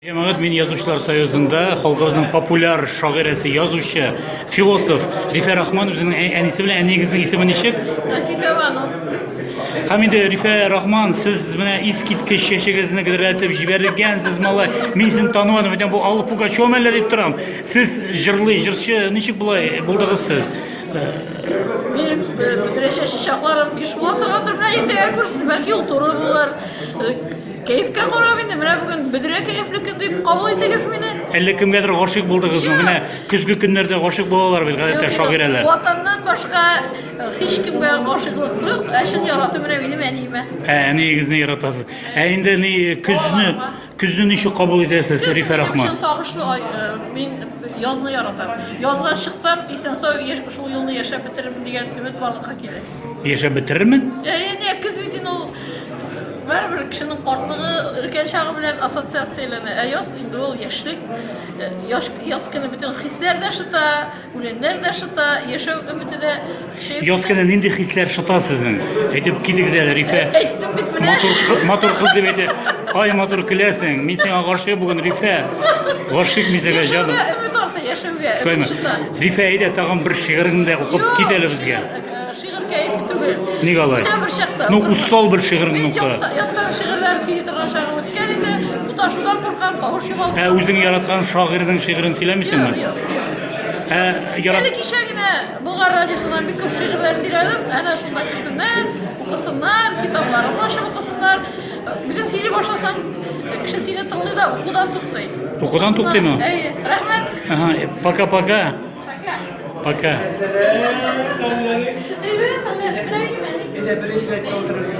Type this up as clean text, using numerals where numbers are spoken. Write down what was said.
Cemaat men Yazuvchilar soyuzida xalqimizning populyar shoirasi, yozuvchi, filosof Rifa Rahmon o'zining anisi bilan anigizning ismi nechik? Hamida Rifa Rahmon, siz bilan iskitkish yashagingizni qidiratib jibergansiz malay. Men sizni tanımadım, men bu Allı Pugacho'malla deb turam. Siz jirchi nechik bo'ldingiz siz? Benim büdreşe şişaklarım iş bulatırlardır. Ben erteye kursiz belki yol turu bular. Keyifke qarab endi. Mana bugun bidre keyifli kun deb qabul etasiz meni. Әллә kimgadir гашык булдыгызмы? Менә көзге көннәрдә гашык булалар бит гадәттә шагыйрәләр. Vatandan başka hiç kimge aşıklık yok. Eşin yaratı bile benim enime. Нигезне яратасыз. Инде көзне ничек кабул итәсез, Рифа Рахман? Benim için sağışlı ben yazını yaratam. Yazga çıksam isen şu yılını yaşayıp bitiririm diye ümit varlıkka gelir. Яшәп бетерермен? Yani kız bütün o bir kişinin kartlığı ülken şağı bilen asosiyasyaylarına yaz indi ol yaşlık yaz günü bütün hisler de şıta, ulenler de şıta, yaşav ümiti de şey... Yazkada nindi hisler şıta sizin? Edip gidik zələ Rifə. Ettim bitmine. Matur kız deb edi. Ay matur küləsin. Men sənə qarşı bugün Rifə. Qarşıq misəgə canım. Yaşavga ümit orta yaşavga ümit şıta. Rifə idi tağım bir şiirini də oxub gidelim bizə. Şiir keyfi tügül. Ne qalay? Bir şıqta. No ussal bir şiirini Ben oxu. yattan şiirler seyirtirgan şağı ötken edi. Bu taşıdan korkan qavuş yuvaldı. Özün yaratqan şairinin şiirini söyləmisinmi? Yok. Yarat. İlk işe Bulgar Radyosu'ndan bir küp şiirler söyledim. Ana şunda kirsinler, okusunlar, kitaplarımı aşağı okusunlar. Bizim seyri başlasan kişi seyri tınlı da okudan tuttu. Okudan tuttu mu? Evet. Rahmet. Aha, paka. Paka. Evet. Bir de bir işle oturuyoruz.